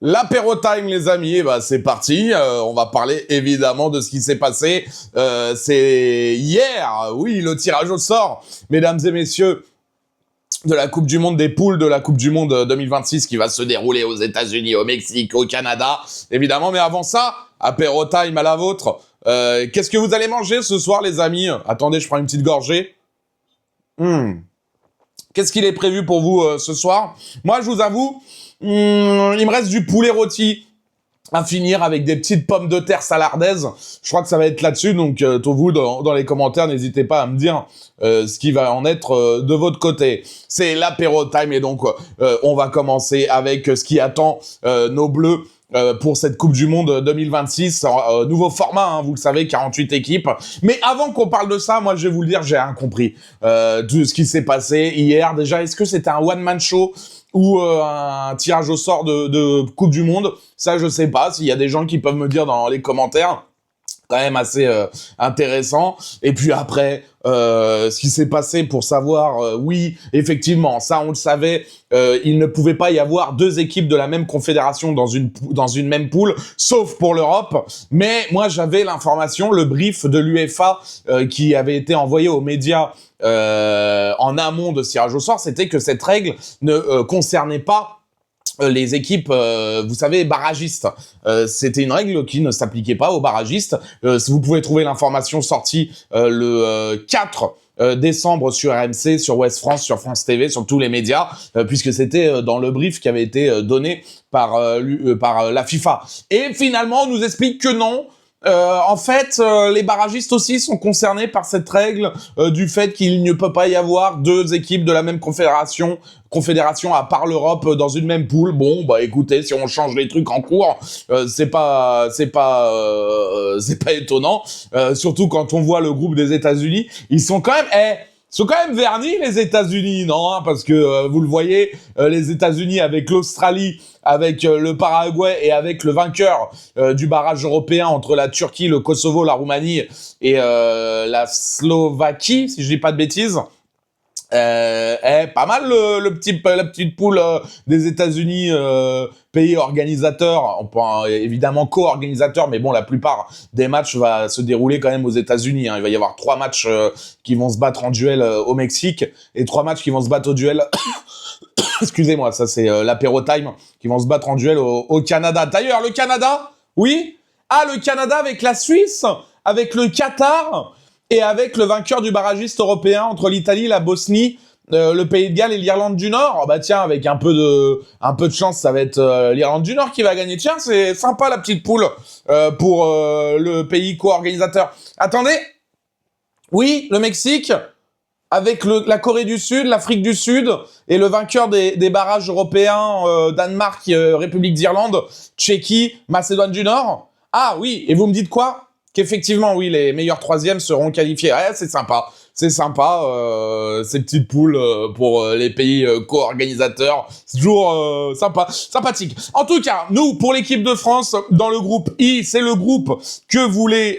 L'apéro time, les amis, bah c'est parti. On va parler évidemment de ce qui s'est passé. C'est hier, oui, le tirage au sort, mesdames et messieurs, de la Coupe du Monde, des poules de la Coupe du Monde 2026 qui va se dérouler aux États-Unis, au Mexique, au Canada, évidemment. Mais avant ça, apéro time à la vôtre. Qu'est-ce que vous allez manger ce soir, les amis? Attendez, je prends une petite gorgée. Qu'est-ce qu'il est prévu pour vous ce soir? Moi, je vous avoue, il me reste du poulet rôti à finir avec des petites pommes de terre salardaises. Je crois que ça va être là-dessus, donc vous, dans les commentaires, n'hésitez pas à me dire ce qui va en être de votre côté. C'est l'apéro time, et donc on va commencer avec ce qui attend nos Bleus pour cette Coupe du Monde 2026. Nouveau format, hein, vous le savez, 48 équipes. Mais avant qu'on parle de ça, moi, je vais vous le dire, j'ai rien compris de ce qui s'est passé hier. Déjà, est-ce que c'était un one-man show ou un tirage au sort de Coupe du Monde? Ça, je sais pas. S'il y a des gens qui peuvent me dire dans les commentaires, quand même assez intéressant. Et puis après, ce qui s'est passé pour savoir, oui, effectivement, ça on le savait, il ne pouvait pas y avoir deux équipes de la même confédération dans une même poule, sauf pour l'Europe. Mais moi, j'avais l'information, le brief de l'UEFA qui avait été envoyé aux médias en amont de ce tirage au sort, c'était que cette règle ne concernait pas les équipes, vous savez, barragistes. C'était une règle qui ne s'appliquait pas aux barragistes. Vous pouvez trouver l'information sortie le 4 décembre sur RMC, sur Ouest France, sur France TV, sur tous les médias, puisque c'était dans le brief qui avait été donné par la FIFA. Et finalement, on nous explique que non. En fait, les barragistes aussi sont concernés par cette règle du fait qu'il ne peut pas y avoir deux équipes de la même confédération à part l'Europe dans une même poule. Bon, bah écoutez, si on change les trucs en cours, c'est pas étonnant. Surtout quand on voit le groupe des États-Unis, ils sont quand même vernis, les États-Unis, non, hein, parce que vous le voyez, les États-Unis avec l'Australie, avec le Paraguay et avec le vainqueur du barrage européen entre la Turquie, le Kosovo, la Roumanie et la Slovaquie, si je dis pas de bêtises. Pas mal la petite poule des États-Unis, pays organisateur, évidemment co-organisateur, mais bon, la plupart des matchs va se dérouler quand même aux États-Unis. Hein. Il va y avoir 3 matchs qui vont se battre en duel au Mexique et 3 matchs qui vont se battre au duel. Excusez-moi, ça c'est l'apéro time, qui vont se battre en duel au Canada. D'ailleurs, le Canada, oui. Ah, le Canada avec la Suisse, avec le Qatar et avec le vainqueur du barragiste européen entre l'Italie, la Bosnie, le Pays de Galles et l'Irlande du Nord. Oh, bah tiens, avec un peu de chance, ça va être l'Irlande du Nord qui va gagner. Tiens, c'est sympa la petite poule pour le pays co-organisateur. Attendez, oui, le Mexique avec la Corée du Sud, l'Afrique du Sud et le vainqueur des barrages européens, Danemark, République d'Irlande, Tchéquie, Macédoine du Nord. Ah oui, et vous me dites quoi? Qu'effectivement, oui, les meilleurs troisièmes seront qualifiés. Ouais, c'est sympa, ces petites poules pour les pays co-organisateurs. C'est toujours sympathique. En tout cas, nous, pour l'équipe de France, dans le groupe I, c'est le groupe que voulait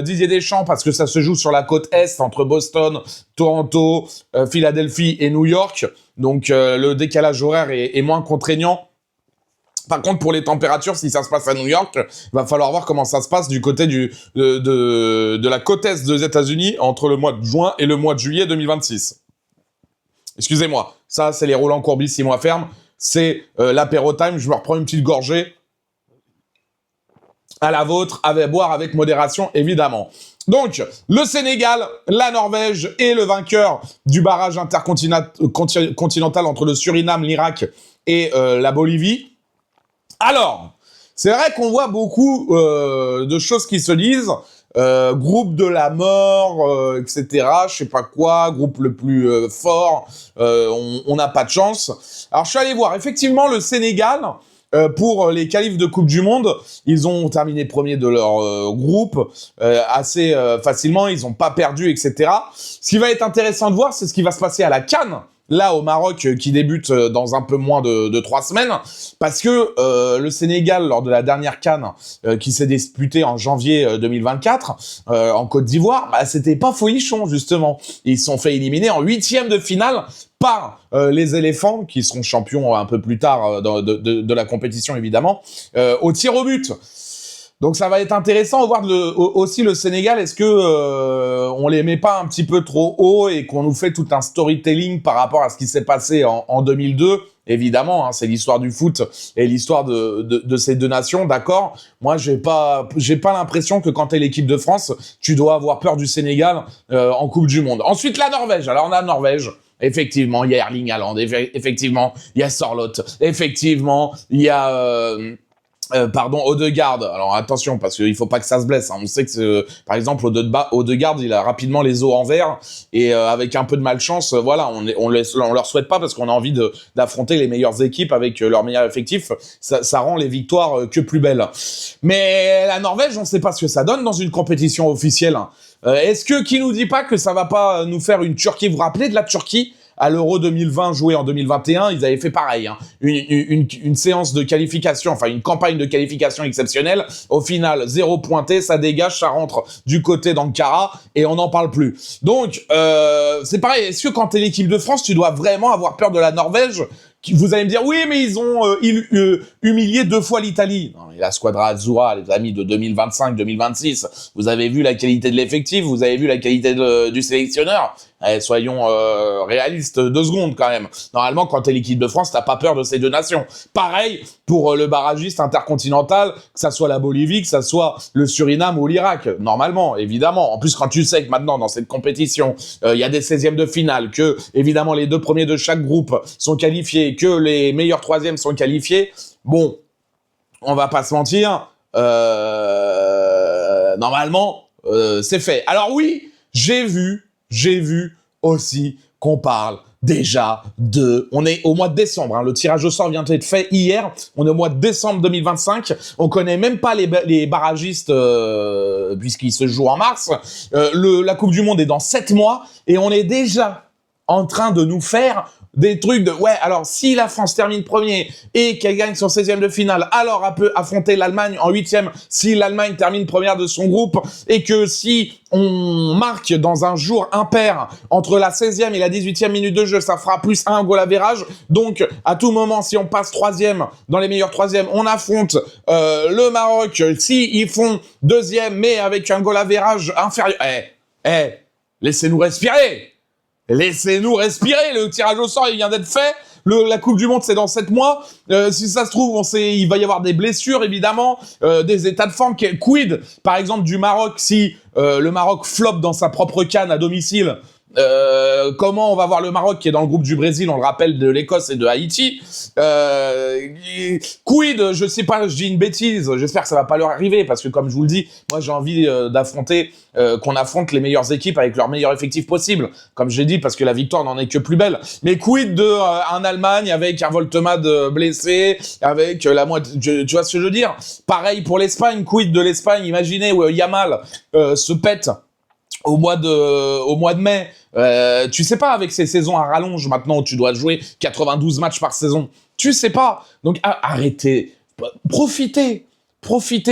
Didier Deschamps, parce que ça se joue sur la côte Est, entre Boston, Toronto, Philadelphie et New York. Donc, le décalage horaire est moins contraignant. Par contre, pour les températures, si ça se passe à New York, va falloir voir comment ça se passe du côté de la côte est des États-Unis entre le mois de juin et le mois de juillet 2026. Excusez-moi, ça c'est les Roland Courbis 6 mois ferme, c'est l'apéro time, je me reprends une petite gorgée à la vôtre, à boire avec modération évidemment. Donc, le Sénégal, la Norvège et le vainqueur du barrage intercontinental entre le Suriname, l'Irak et la Bolivie. Alors, c'est vrai qu'on voit beaucoup de choses qui se disent, groupe de la mort, etc., je sais pas quoi, groupe le plus fort, on n'a pas de chance. Alors, je suis allé voir, effectivement, le Sénégal, pour les qualifs de Coupe du Monde, ils ont terminé premier de leur groupe assez facilement, ils n'ont pas perdu, etc. Ce qui va être intéressant de voir, c'est ce qui va se passer à la CAN là au Maroc qui débute dans un peu moins de 3 semaines, parce que le Sénégal, lors de la dernière CAN qui s'est disputée en janvier 2024 en Côte d'Ivoire, bah, c'était pas folichon justement. Ils se sont fait éliminer en 8e de finale par les éléphants, qui seront champions un peu plus tard de la compétition évidemment, au tir au but. Donc ça va être intéressant de voir aussi le Sénégal. Est-ce que on les met pas un petit peu trop haut et qu'on nous fait tout un storytelling par rapport à ce qui s'est passé en 2002? Évidemment, hein, c'est l'histoire du foot et l'histoire de ces deux nations, d'accord. Moi, j'ai pas l'impression que quand t'es l'équipe de France, tu dois avoir peur du Sénégal en Coupe du Monde. Ensuite, la Norvège. Alors, on a la Norvège. Effectivement, il y a Erling Haaland. Effectivement, il y a Sorloth. Effectivement, il y a... Odegaard. Alors attention, parce qu'il faut pas que ça se blesse. Hein. On sait que, par exemple, Odegaard, il a rapidement les os en verre et avec un peu de malchance, voilà, on leur souhaite pas parce qu'on a envie d'affronter les meilleures équipes avec leurs meilleurs effectifs. Ça rend les victoires que plus belles. Mais la Norvège, on sait pas ce que ça donne dans une compétition officielle. Est-ce que qui nous dit pas que ça va pas nous faire une Turquie? Vous vous rappelez de la Turquie? À l'Euro 2020 joué en 2021, ils avaient fait pareil, hein. Une séance de qualification, enfin une campagne de qualification exceptionnelle. Au final, 0 pointé, ça dégage, ça rentre du côté d'Ankara et on n'en parle plus. Donc, c'est pareil, est-ce que quand t'es l'équipe de France, tu dois vraiment avoir peur de la Norvège? Vous allez me dire, oui, mais ils ont humilié 2 fois l'Italie. Non, et la Squadra Azzurra, les amis, de 2025-2026, vous avez vu la qualité de l'effectif, vous avez vu la qualité du sélectionneur. Soyons réalistes 2 secondes quand même. Normalement, quand t'es l'équipe de France, t'as pas peur de ces deux nations. Pareil pour le barragiste intercontinental, que ça soit la Bolivie, que ça soit le Suriname ou l'Irak. Normalement, évidemment. En plus, quand tu sais que maintenant, dans cette compétition, il y a des 16e de finale, que évidemment les 2 premiers de chaque groupe sont qualifiés, que les meilleurs 3e sont qualifiés, bon, on va pas se mentir, normalement, c'est fait. Alors oui, j'ai vu aussi qu'on parle déjà on est au mois de décembre, hein, le tirage au sort vient d'être fait hier, on est au mois de décembre 2025, on connaît même pas les barragistes puisqu'ils se jouent en mars, la Coupe du Monde est dans 7 mois et on est déjà en train de nous faire des trucs de, ouais, alors si la France termine premier et qu'elle gagne son 16e de finale, alors elle peut affronter l'Allemagne en 8e si l'Allemagne termine première de son groupe et que si on marque dans un jour impair entre la 16e et la 18e minute de jeu, ça fera plus 1 goal average. Donc, à tout moment, si on passe 3e, dans les meilleurs 3e, on affronte le Maroc. Si ils font 2e, mais avec un goal average inférieur... laissez-nous respirer. Laissez-nous respirer, le tirage au sort il vient d'être fait, la Coupe du Monde c'est dans 7 mois, si ça se trouve il va y avoir des blessures évidemment, des états de forme, quid par exemple du Maroc si le Maroc floppe dans sa propre CAN à domicile, comment on va voir le Maroc qui est dans le groupe du Brésil, on le rappelle, de l'Écosse et de Haïti, quid, je sais pas, je dis une bêtise, j'espère que ça va pas leur arriver parce que comme je vous le dis, moi j'ai envie qu'on affronte les meilleures équipes avec leur meilleur effectif possible, comme j'ai dit, parce que la victoire n'en est que plus belle. Mais quid un Allemagne avec un Voltemade blessé, avec la moitié, tu vois ce que je veux dire? Pareil pour l'Espagne, quid de l'Espagne, imaginez où Yamal se pète au mois de mai, tu sais pas, avec ces saisons à rallonge maintenant où tu dois jouer 92 matchs par saison, tu sais pas. Donc arrêtez, profitez,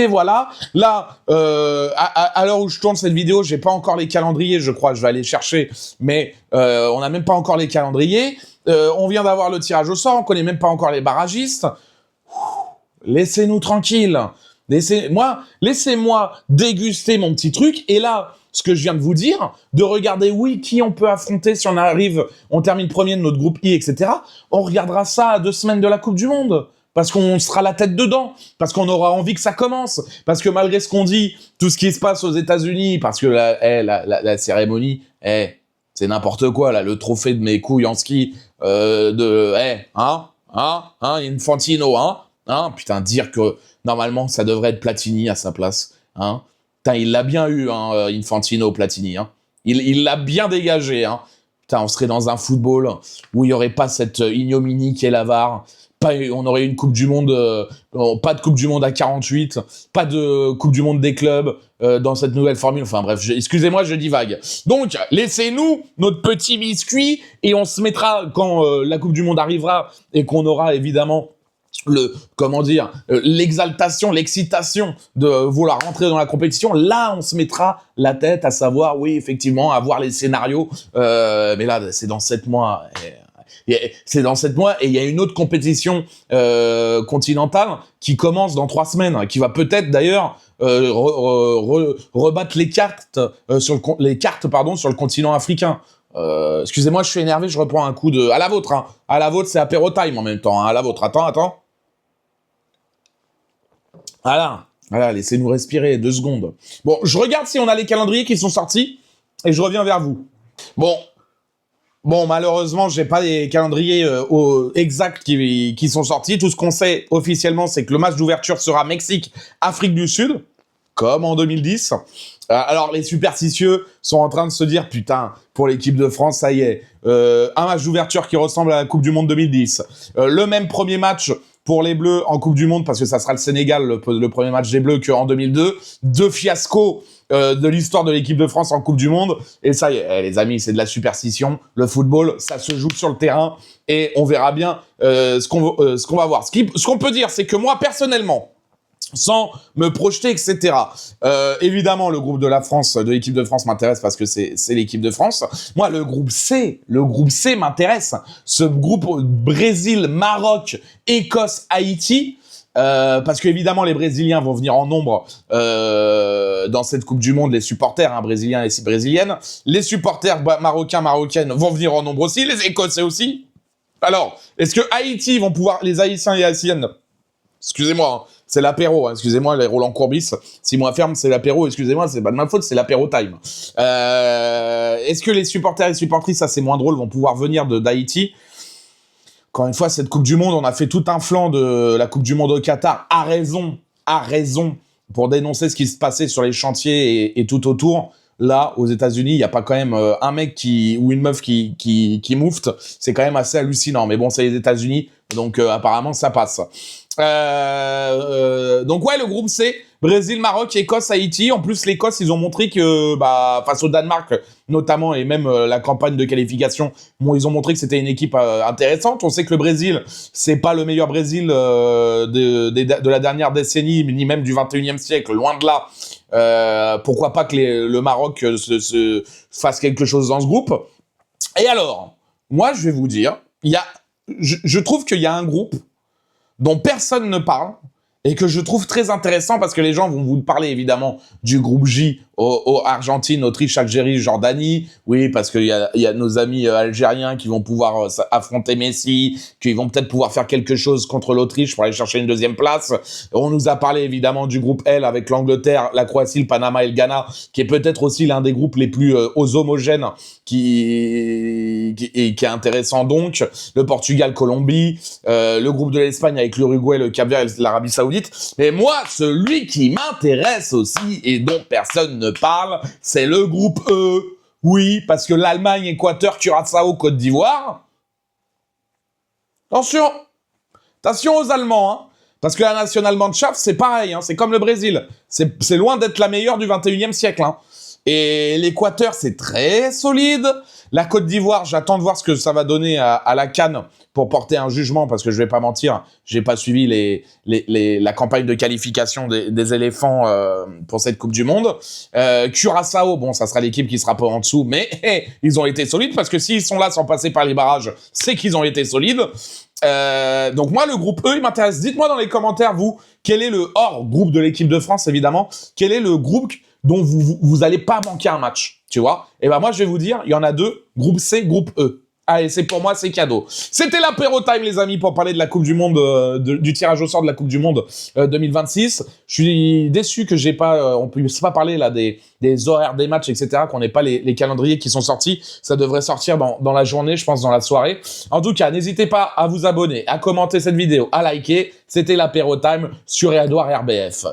voilà. Là, à l'heure où je tourne cette vidéo, j'ai pas encore les calendriers, je crois, je vais aller chercher, mais on n'a même pas encore les calendriers. On vient d'avoir le tirage au sort, on connaît même pas encore les barragistes. Laissez-nous tranquilles. Laissez-moi déguster mon petit truc, et là, ce que je viens de vous dire, de regarder, oui, qui on peut affronter si on termine premier de notre groupe I, etc. On regardera ça à 2 semaines de la Coupe du Monde. Parce qu'on sera la tête dedans. Parce qu'on aura envie que ça commence. Parce que malgré ce qu'on dit, tout ce qui se passe aux États-Unis, parce que la cérémonie, c'est n'importe quoi, là, le trophée de mes couilles en ski, Infantino, putain, dire que normalement ça devrait être Platini à sa place, Putain, il l'a bien eu, Infantino, Platini, Il l'a bien dégagé, Putain, on serait dans un football où il y aurait pas cette ignominie qui est la VAR. on aurait une Coupe du Monde, pas de Coupe du Monde à 48, pas de Coupe du Monde des clubs dans cette nouvelle formule. Enfin bref, excusez-moi, je divague. Donc, laissez-nous notre petit biscuit et on se mettra quand la Coupe du Monde arrivera et qu'on aura évidemment l'exaltation, l'excitation de vouloir rentrer dans la compétition. Là, on se mettra la tête à savoir, oui, effectivement, à voir les scénarios. Mais là, c'est dans 7 mois. C'est dans 7 mois et il y a une autre compétition continentale qui commence dans 3 semaines, qui va peut-être d'ailleurs rebattre les cartes sur le continent africain. Excusez-moi, je suis énervé, je reprends un coup de... À la vôtre, hein. À la vôtre, c'est apéro time en même temps, hein. À la vôtre, attends. Voilà, laissez-nous respirer 2 secondes. Bon, je regarde si on a les calendriers qui sont sortis et je reviens vers vous. Bon, malheureusement, j'ai pas les calendriers exacts qui sont sortis. Tout ce qu'on sait officiellement, c'est que le match d'ouverture sera Mexique-Afrique du Sud, comme en 2010. Alors, les superstitieux sont en train de se dire, putain, pour l'équipe de France, ça y est, un match d'ouverture qui ressemble à la Coupe du Monde 2010. Le même premier match pour les Bleus en Coupe du Monde, parce que ça sera le Sénégal, le premier match des Bleus, qu'en 2002. 2 fiascos de l'histoire de l'équipe de France en Coupe du Monde. Et ça y est, les amis, c'est de la superstition. Le football, ça se joue sur le terrain. Et on verra bien ce qu'on va voir. Ce qu'on peut dire, c'est que moi, personnellement, sans me projeter, etc. Évidemment, le groupe de la France, de l'équipe de France m'intéresse parce que c'est l'équipe de France. Moi, le groupe C m'intéresse. Ce groupe Brésil, Maroc, Écosse, Haïti. Parce que évidemment les Brésiliens vont venir en nombre dans cette Coupe du Monde, les supporters brésiliens et brésiliennes. Les supporters marocaines vont venir en nombre aussi, les Écossais aussi. Alors, est-ce que Haïti vont pouvoir, les Haïtiens et Haïtiennes, excusez-moi, c'est l'apéro, excusez-moi les Roland Courbis, 6 mois ferme, c'est l'apéro, excusez-moi, c'est pas de ma faute, c'est l'apéro time. Est-ce que les supporters et supportrices, ça c'est moins drôle, vont pouvoir venir d'Haïti? Encore une fois, cette Coupe du Monde, on a fait tout un flanc de la Coupe du Monde au Qatar, à raison, pour dénoncer ce qui se passait sur les chantiers et tout autour. Là, aux États-Unis, il n'y a pas quand même un mec ou une meuf qui moufte. C'est quand même assez hallucinant. Mais bon, c'est les États-Unis, donc apparemment, ça passe. Donc ouais, le groupe C, Brésil, Maroc, Écosse, Haïti. En plus, l'Écosse, ils ont montré que, face au Danemark, notamment, et même la campagne de qualification, ils ont montré que c'était une équipe intéressante. On sait que le Brésil, c'est pas le meilleur Brésil de la dernière décennie, ni même du 21e siècle, loin de là. Pourquoi pas que le Maroc se fasse quelque chose dans ce groupe. Et alors, moi, je vais vous dire, je trouve qu'il y a un groupe dont personne ne parle, et que je trouve très intéressant parce que les gens vont vous parler évidemment du groupe J, Argentine, Autriche, Algérie, Jordanie. Oui, parce qu'il y a nos amis algériens qui vont pouvoir affronter Messi, qui vont peut-être pouvoir faire quelque chose contre l'Autriche pour aller chercher une 2e place. On nous a parlé évidemment du groupe L avec l'Angleterre, la Croatie, le Panama et le Ghana, qui est peut-être aussi l'un des groupes les plus homogènes qui est intéressant donc. Le Portugal, Colombie, le groupe de l'Espagne avec l'Uruguay, le Cap-Vert et l'Arabie Saoudite. Mais moi, celui qui m'intéresse aussi et dont personne ne parle, c'est le groupe E. Oui, parce que l'Allemagne, Équateur, Curaçao, Côte d'Ivoire. Attention aux Allemands, hein. Parce que la Nationalmannschaft, c'est pareil, hein, c'est comme le Brésil. C'est loin d'être la meilleure du 21e siècle, hein. Et l'Équateur, c'est très solide. La Côte d'Ivoire, j'attends de voir ce que ça va donner à la CAN pour porter un jugement, parce que je vais pas mentir, j'ai pas suivi la campagne de qualification des éléphants pour cette Coupe du Monde. Curaçao, bon, ça sera l'équipe qui sera pas en dessous, mais ils ont été solides, parce que s'ils sont là sans passer par les barrages, c'est qu'ils ont été solides. Donc moi, le groupe E, il m'intéresse. Dites-moi dans les commentaires, vous, quel est le hors groupe de l'équipe de France, évidemment, quel est le groupe dont vous allez pas manquer un match, tu vois? Et ben moi, je vais vous dire, il y en a 2, groupe C, groupe E. Allez, c'est pour moi, c'est cadeau. C'était l'apéro time, les amis, pour parler de la Coupe du Monde, du tirage au sort de la Coupe du Monde 2026. Je suis déçu que on puisse pas parler là des horaires des matchs, etc., qu'on n'ait pas les calendriers qui sont sortis. Ça devrait sortir dans la journée, je pense, dans la soirée. En tout cas, n'hésitez pas à vous abonner, à commenter cette vidéo, à liker. C'était l'apéro time sur Edouard RBF.